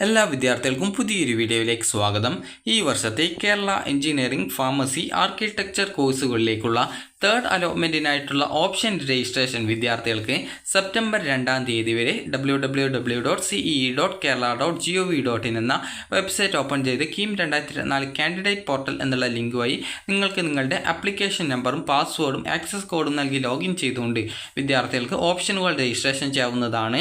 എല്ലാ വിദ്യാർത്ഥികൾക്കും പുതിയൊരു വീഡിയോയിലേക്ക് സ്വാഗതം. ഈ വർഷത്തെ കേരള എഞ്ചിനീയറിംഗ്, ഫാർമസി, ആർക്കിടെക്ചർ കോഴ്സുകളിലേക്കുള്ള തേർഡ് അലോട്ട്മെൻറ്റിനായിട്ടുള്ള ഓപ്ഷൻ രജിസ്ട്രേഷൻ വിദ്യാർത്ഥികൾക്ക് സെപ്റ്റംബർ 2-ാം തീയതി വരെ www.cee.kerala.gov.in എന്ന വെബ്സൈറ്റ് ഓപ്പൺ ചെയ്ത് കീം 2024 കാൻഡിഡേറ്റ് പോർട്ടൽ എന്നുള്ള ലിങ്ക് വഴി നിങ്ങൾക്ക് നിങ്ങളുടെ ആപ്ലിക്കേഷൻ നമ്പറും പാസ്വേഡും ആക്സസ് കോഡും നൽകി ലോഗിൻ ചെയ്തുകൊണ്ട് വിദ്യാർത്ഥികൾക്ക് ഓപ്ഷനുകൾ രജിസ്ട്രേഷൻ ചെയ്യാവുന്നതാണ്.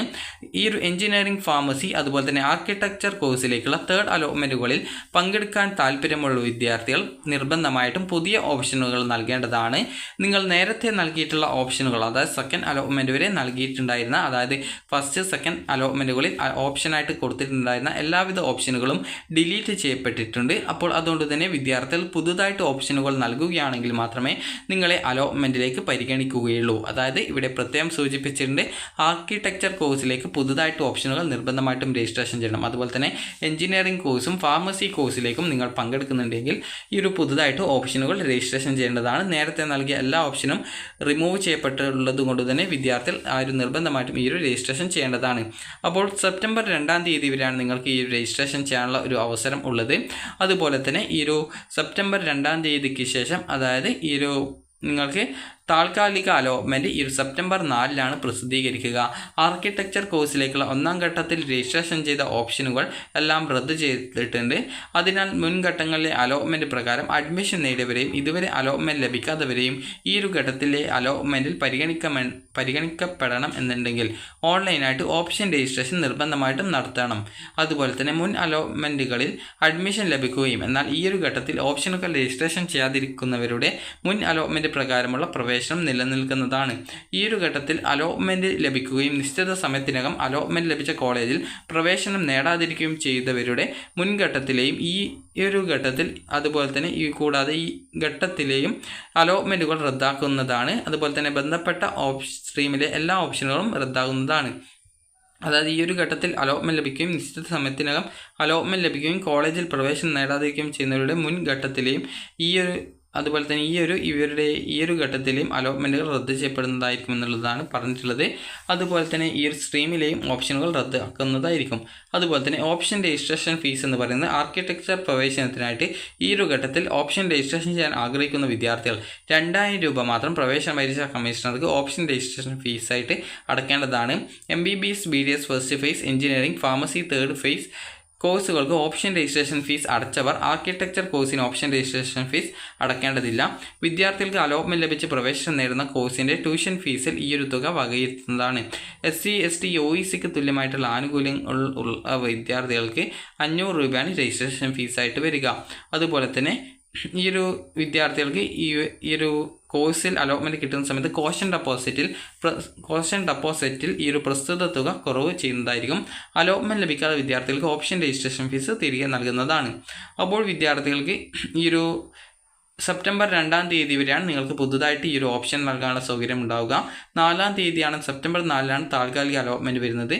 ഈ ഒരു എഞ്ചിനീയറിംഗ്, ഫാർമസി അതുപോലെ തന്നെ ആർക്കിടെക്ചർ കോഴ്സിലേക്കുള്ള തേർഡ് അലോട്ട്മെൻറ്റുകളിൽ പങ്കെടുക്കാൻ താല്പര്യമുള്ള വിദ്യാർത്ഥികൾ നിർബന്ധമായിട്ടും പുതിയ ഓപ്ഷനുകൾ നൽകേണ്ടതാണ്. നിങ്ങൾ നേരത്തെ നൽകിയിട്ടുള്ള ഓപ്ഷനുകൾ, അതായത് സെക്കൻഡ് അലോട്ട്മെൻറ്റ് വരെ നൽകിയിട്ടുണ്ടായിരുന്ന, അതായത് ഫസ്റ്റ് സെക്കൻഡ് അലോട്ട്മെൻറ്റുകളിൽ ഓപ്ഷനായിട്ട് കൊടുത്തിട്ടുണ്ടായിരുന്ന എല്ലാവിധ ഓപ്ഷനുകളും ഡിലീറ്റ് ചെയ്യപ്പെട്ടിട്ടുണ്ട്. അപ്പോൾ അതുകൊണ്ട് തന്നെ വിദ്യാർത്ഥികൾ പുതുതായിട്ട് ഓപ്ഷനുകൾ നൽകുകയാണെങ്കിൽ മാത്രമേ നിങ്ങളെ അലോട്ട്മെൻറ്റിലേക്ക് പരിഗണിക്കുകയുള്ളൂ. അതായത് ഇവിടെ പ്രത്യേകം സൂചിപ്പിച്ചിട്ടുണ്ട്, ആർക്കിടെക്ചർ കോഴ്സിലേക്ക് പുതുതായിട്ട് ഓപ്ഷനുകൾ നിർബന്ധമായിട്ടും രജിസ്ട്രേഷൻ ചെയ്യണം. അതുപോലെ തന്നെ എഞ്ചിനീയറിംഗ് കോഴ്സും ഫാർമസി കോഴ്സിലേക്കും നിങ്ങൾ പങ്കെടുക്കുന്നുണ്ടെങ്കിൽ ഈ ഒരു പുതുതായിട്ട് ഓപ്ഷനുകൾ രജിസ്ട്രേഷൻ ചെയ്യേണ്ടതാണ്. നേരത്തെ നൽകിയ എല്ലാ ഓപ്ഷനും റിമൂവ് ചെയ്യപ്പെട്ടുള്ളത് കൊണ്ട് തന്നെ വിദ്യാർത്ഥികൾ നിർബന്ധമായിട്ടും ഈ ഒരു രജിസ്ട്രേഷൻ ചെയ്യേണ്ടതാണ്. അപ്പോൾ സെപ്റ്റംബർ 2-ാം തീയതി വരെയാണ് നിങ്ങൾക്ക് ഈ ഒരു രജിസ്ട്രേഷൻ ചെയ്യാനുള്ള ഒരു അവസരം ഉള്ളത്. അതുപോലെ തന്നെ ഈ ഒരു സെപ്റ്റംബർ 2-ാം തീയതിക്ക് ശേഷം, അതായത് ഈ ഒരു നിങ്ങൾക്ക് താൽക്കാലിക അലോട്ട്മെൻറ്റ് ഈ ഒരു സെപ്റ്റംബർ 4-ലാണ് പ്രസിദ്ധീകരിക്കുക. ആർക്കിടെക്ചർ കോഴ്സിലേക്കുള്ള 1-ാം ഘട്ടത്തിൽ രജിസ്ട്രേഷൻ ചെയ്ത ഓപ്ഷനുകൾ എല്ലാം റദ്ദ് ചെയ്തിട്ടുണ്ട്. അതിനാൽ മുൻഘട്ടങ്ങളിലെ അലോട്ട്മെൻറ്റ് പ്രകാരം അഡ്മിഷൻ നേടിയവരെയും ഇതുവരെ അലോട്ട്മെൻറ്റ് ലഭിക്കാത്തവരെയും ഈ ഒരു ഘട്ടത്തിലെ അലോട്ട്മെൻറ്റിൽ പരിഗണിക്കപ്പെടണം എന്നുണ്ടെങ്കിൽ ഓൺലൈനായിട്ട് ഓപ്ഷൻ രജിസ്ട്രേഷൻ നിർബന്ധമായിട്ടും നടത്തണം. അതുപോലെ തന്നെ മുൻ അലോട്ട്മെൻറ്റുകളിൽ അഡ്മിഷൻ ലഭിക്കുകയും എന്നാൽ ഈ ഒരു ഘട്ടത്തിൽ ഓപ്ഷനുകൾ രജിസ്ട്രേഷൻ ചെയ്യാതിരിക്കുന്നവരുടെ മുൻ അലോട്ട്മെൻറ്റ് പ്രകാരമുള്ള പ്രവേശനം നിലനിൽക്കുന്നതാണ്. ഈ ഒരു ഘട്ടത്തിൽ അലോട്ട്മെൻറ്റ് ലഭിക്കുകയും നിശ്ചിത സമയത്തിനകം അലോട്ട്മെൻറ്റ് ലഭിച്ച കോളേജിൽ പ്രവേശനം നേടാതിരിക്കുകയും ചെയ്തവരുടെ മുൻഘട്ടത്തിലെയും ഈ ഒരു ഘട്ടത്തിൽ, അതുപോലെ തന്നെ കൂടാതെ ഈ ഘട്ടത്തിലെയും അലോട്ട്മെൻറ്റുകൾ റദ്ദാക്കുന്നതാണ്. അതുപോലെ തന്നെ ബന്ധപ്പെട്ട സ്ട്രീമിലെ എല്ലാ ഓപ്ഷനുകളും റദ്ദാകുന്നതാണ്. അതായത് ഈ ഒരു ഘട്ടത്തിൽ അലോട്ട്മെൻറ്റ് ലഭിക്കുകയും നിശ്ചിത സമയത്തിനകം അലോട്ട്മെൻറ്റ് ലഭിക്കുകയും കോളേജിൽ പ്രവേശനം നേടാതിരിക്കുകയും ചെയ്യുന്നവരുടെ മുൻഘട്ടത്തിലെയും അതുപോലെ തന്നെ ഇവരുടെ ഈ ഒരു ഘട്ടത്തിലെയും അലോട്ട്മെൻറ്റുകൾ റദ്ദ് ചെയ്യപ്പെടുന്നതായിരിക്കും എന്നുള്ളതാണ് പറഞ്ഞിട്ടുള്ളത്. അതുപോലെ തന്നെ ഈ ഒരു സ്ട്രീമിലെയും ഓപ്ഷനുകൾ റദ്ദാക്കുന്നതായിരിക്കും. അതുപോലെ തന്നെ ഓപ്ഷൻ രജിസ്ട്രേഷൻ ഫീസ് എന്ന് പറയുന്നത് ആർക്കിടെക്ചർ പ്രവേശനത്തിനായിട്ട് ഈ ഒരു ഘട്ടത്തിൽ ഓപ്ഷൻ രജിസ്ട്രേഷൻ ചെയ്യാൻ ആഗ്രഹിക്കുന്ന വിദ്യാർത്ഥികൾ 2000 രൂപ മാത്രം പ്രവേശന പരീക്ഷാ കമ്മീഷണർക്ക് ഓപ്ഷൻ രജിസ്ട്രേഷൻ ഫീസായിട്ട് അടക്കേണ്ടതാണ്. MBBS, BDS first phase, engineering, pharmacy third phase കോഴ്സുകൾക്ക് ഓപ്ഷൻ രജിസ്ട്രേഷൻ ഫീസ് അടച്ചവർ ആർക്കിടെക്ചർ കോഴ്സിന് ഓപ്ഷൻ രജിസ്ട്രേഷൻ ഫീസ് അടക്കേണ്ടതില്ല. വിദ്യാർത്ഥികൾക്ക് അലോട്ട്മെൻറ്റ് ലഭിച്ച് പ്രവേശനം നേടുന്ന കോഴ്സിൻ്റെ ട്യൂഷൻ ഫീസിൽ ഈ ഒരു തുക വകയിരുത്തുന്നതാണ്. SC, ST, OECക്ക് തുല്യമായിട്ടുള്ള ആനുകൂല്യങ്ങൾ ഉള്ള വിദ്യാർത്ഥികൾക്ക് 500 രൂപയാണ് രജിസ്ട്രേഷൻ ഫീസായിട്ട് വരിക. അതുപോലെ തന്നെ ഈ ഒരു വിദ്യാർത്ഥികൾക്ക് ഈ ഒരു കോഴ്സിൽ അലോട്ട്മെൻറ്റ് കിട്ടുന്ന സമയത്ത് കോഷൻ ഡെപ്പോസിറ്റിൽ ഈ ഒരു പ്രസ്തുത തുക കുറവ് ചെയ്യുന്നതായിരിക്കും. അലോട്ട്മെൻറ്റ് ലഭിക്കാത്ത വിദ്യാർത്ഥികൾക്ക് ഓപ്ഷൻ രജിസ്ട്രേഷൻ ഫീസ് തിരികെ നൽകുന്നതാണ്. അപ്പോൾ വിദ്യാർത്ഥികൾക്ക് ഈ ഒരു സെപ്റ്റംബർ 2-ാം തീയതി വരെയാണ് നിങ്ങൾക്ക് പുതുതായിട്ട് ഈ ഒരു ഓപ്ഷൻ നൽകാനുള്ള സൗകര്യം ഉണ്ടാവുക. 4-ാം തീയതിയാണ്, സെപ്റ്റംബർ 4-ലാണ് താൽക്കാലിക അലോട്ട്മെൻറ്റ് വരുന്നത്.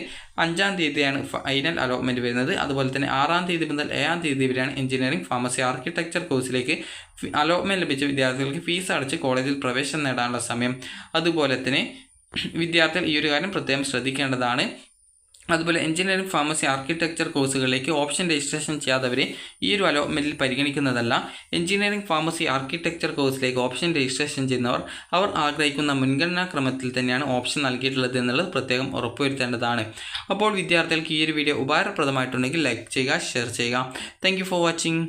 5-ാം തീയതിയാണ് ഫൈനൽ അലോട്ട്മെൻറ്റ് വരുന്നത്. അതുപോലെ തന്നെ 6-ാം തീയതി മുതൽ 7-ാം തീയതി വരെയാണ് എഞ്ചിനീയറിംഗ്, ഫാർമസി, ആർക്കിടെക്ചർ കോഴ്സിലേക്ക് അലോട്ട്മെൻറ്റ് ലഭിച്ച വിദ്യാർത്ഥികൾക്ക് ഫീസ് അടച്ച് കോളേജിൽ പ്രവേശനം നേടാനുള്ള സമയം. അതുപോലെ തന്നെ വിദ്യാർത്ഥികൾ ഈ ഒരു കാര്യം പ്രത്യേകം ശ്രദ്ധിക്കേണ്ടതാണ്. അതുപോലെ എഞ്ചിനീയറിംഗ്, ഫാർമസി, ആർക്കിടെക്ചർ കോഴ്സുകളിലേക്ക് ഓപ്ഷൻ രജിസ്ട്രേഷൻ ചെയ്യാത്തവരെ ഈ ഒരു അലോട്ട്മെൻറ്റിൽ പരിഗണിക്കുന്നതല്ല. എഞ്ചിനീയറിംഗ്, ഫാർമസി, ആർക്കിടെക്ചർ കോഴ്സിലേക്ക് ഓപ്ഷൻ രജിസ്ട്രേഷൻ ചെയ്യുന്നവർ അവർ ആഗ്രഹിക്കുന്ന മുൻഗണനാ ക്രമത്തിൽ തന്നെയാണ് ഓപ്ഷൻ നൽകിയിട്ടുള്ളത് എന്നുള്ളത് പ്രത്യേകം ഉറപ്പുവരുത്തേണ്ടതാണ്. അപ്പോൾ വിദ്യാർത്ഥികൾക്ക് ഈ ഒരു വീഡിയോ ഉപകാരപ്രദമായിട്ടുണ്ടെങ്കിൽ ലൈക്ക് ചെയ്യുക, ഷെയർ ചെയ്യുക. Thank you for watching.